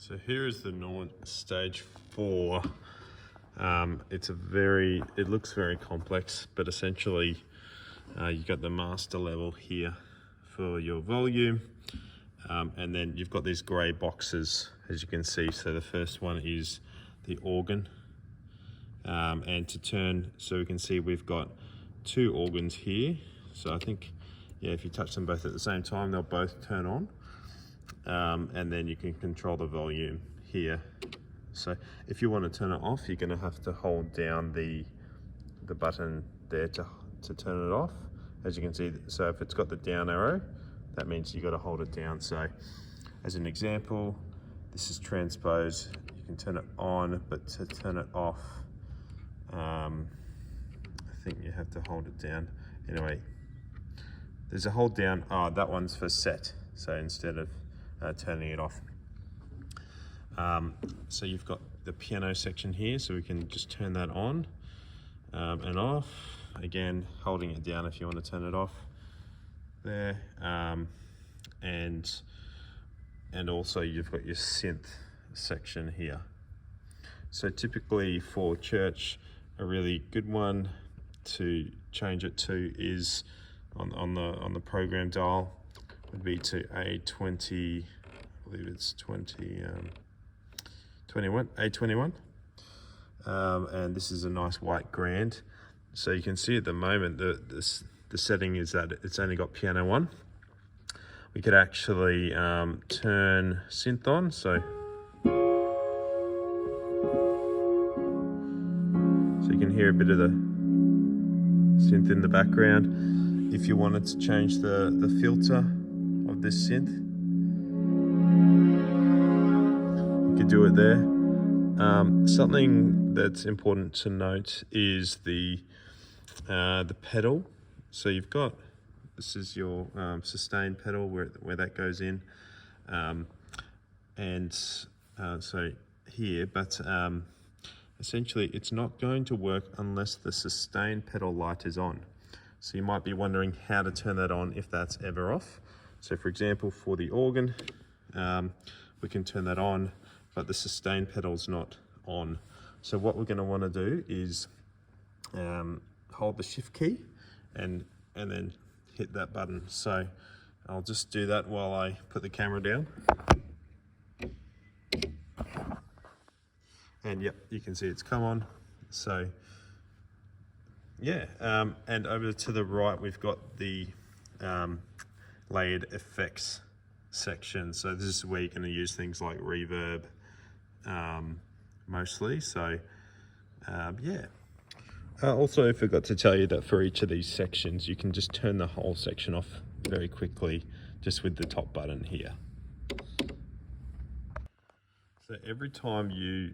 So here is the Norn Stage 4. It looks very complex, but essentially you've got the master level here for your volume, and then you've got these grey boxes, as you can see. So the first one is the organ, and to turn, so we can see we've got two organs here. So I think, yeah, if you touch them both at the same time, they'll both turn on. And then you can control the volume here. So if you want to turn it off, you're going to have to hold down the button there to turn it off, as you can see. So if it's got the down arrow, that means you got to hold it down. So as an example, this is transpose. You can turn it on, but to turn it off, I think you have to hold it down. Anyway, there's a hold down. Oh, that one's for set. So instead of turning it off. So you've got the piano section here, so we can just turn that on and off. Again, holding it down if you want to turn it off there. And also you've got your synth section here. So typically for church, a really good one to change it to is on the program dial would be to A20, I believe it's 21, A21. And this is a nice white grand. So you can see at the moment the setting is that it's only got piano on. We could actually turn synth on. So you can hear a bit of the synth in the background. If you wanted to change the filter of this synth, you could do it there. Something that's important to note is the pedal. So you've got, this is your sustain pedal where that goes in, so here, but essentially it's not going to work unless the sustain pedal light is on. So you might be wondering how to turn that on if that's ever off. So for example, for the organ, we can turn that on, but the sustain pedal's not on. So what we're going to want to do is hold the shift key and then hit that button. So I'll just do that while I put the camera down. And yep, you can see it's come on. So yeah, and over to the right, we've got the layered effects section. So this is where you're going to use things like reverb mostly. So yeah. Also, I forgot to tell you that for each of these sections, you can just turn the whole section off very quickly just with the top button here. So every time you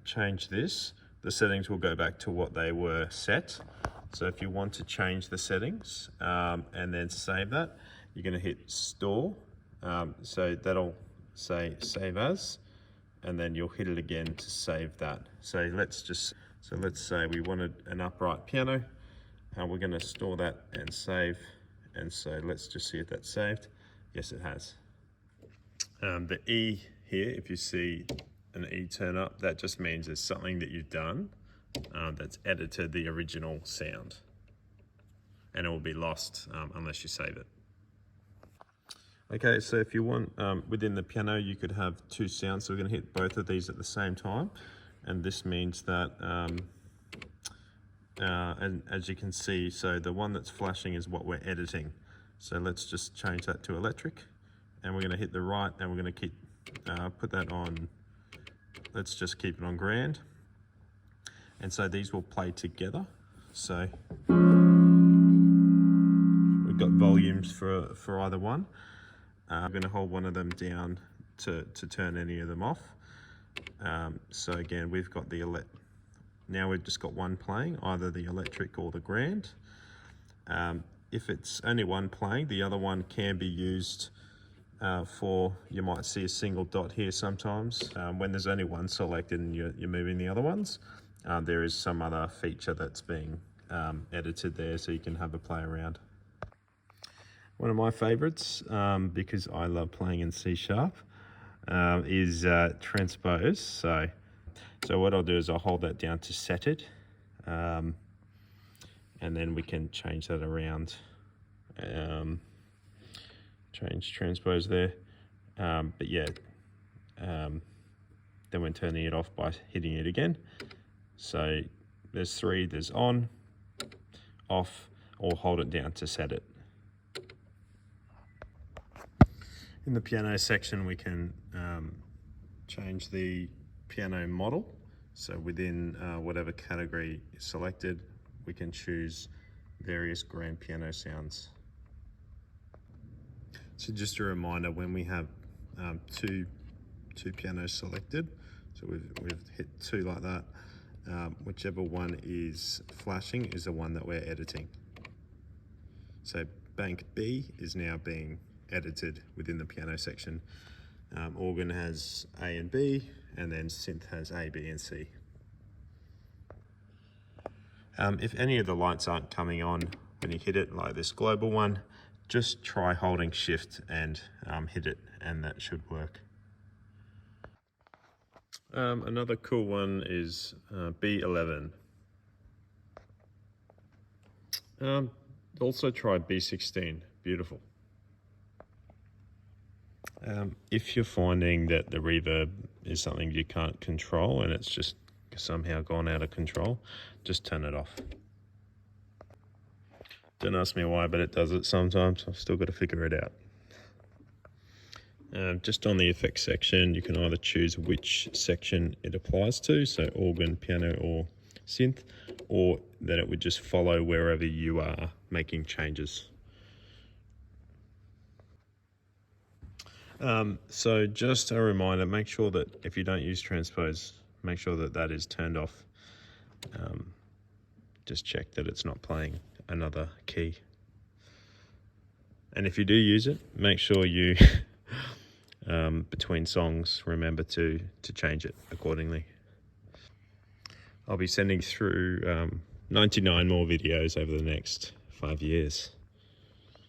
change this, the settings will go back to what they were set. So if you want to change the settings and then save that, you're going to hit store. So that'll say save as, and then you'll hit it again to save that. So let's say we wanted an upright piano, and we're going to store that and save. And so let's just see if that's saved. Yes, it has. The E here, if you see an E turn up, that just means there's something that you've done that's edited the original sound, and it will be lost unless you save it. Okay, so if you want, within the piano, you could have two sounds. So we're going to hit both of these at the same time. And this means that, and as you can see, so the one that's flashing is what we're editing. So let's just change that to electric. And we're going to hit the right, and we're going to keep, put that on, let's just keep it on grand. And so these will play together. So we've got volumes for either one. I'm going to hold one of them down to turn any of them off. So again, we've got now we've just got one playing, either the electric or the grand. If it's only one playing, the other one can be used you might see a single dot here sometimes. When there's only one selected and you're moving the other ones, there is some other feature that's being edited there, so you can have a play around. One of my favorites, because I love playing in C#, is transpose. So what I'll do is I'll hold that down to set it, and then we can change that around. Change transpose there, but yeah, then we're turning it off by hitting it again. So there's 3, there's on, off, or hold it down to set it. In the piano section, we can change the piano model. So within whatever category is selected, we can choose various grand piano sounds. So just a reminder, when we have two pianos selected, so we've hit 2 like that, whichever one is flashing is the one that we're editing. So bank B is now being edited within the piano section. Organ has A and B, and then synth has A, B, and C. If any of the lights aren't coming on when you hit it, like this global one, just try holding shift and hit it, and that should work. Another cool one is B11. Also try B16, beautiful. If you're finding that the reverb is something you can't control and it's just somehow gone out of control, just turn it off. Don't ask me why, but it does it sometimes. I've still got to figure it out. Just on the effects section, you can either choose which section it applies to, so organ, piano, or synth, or that it would just follow wherever you are making changes. So just a reminder, make sure that if you don't use transpose, make sure that that is turned off. Just check that it's not playing another key. And if you do use it, make sure you between songs remember to change it accordingly. I'll be sending through 99 more videos over the next 5 years.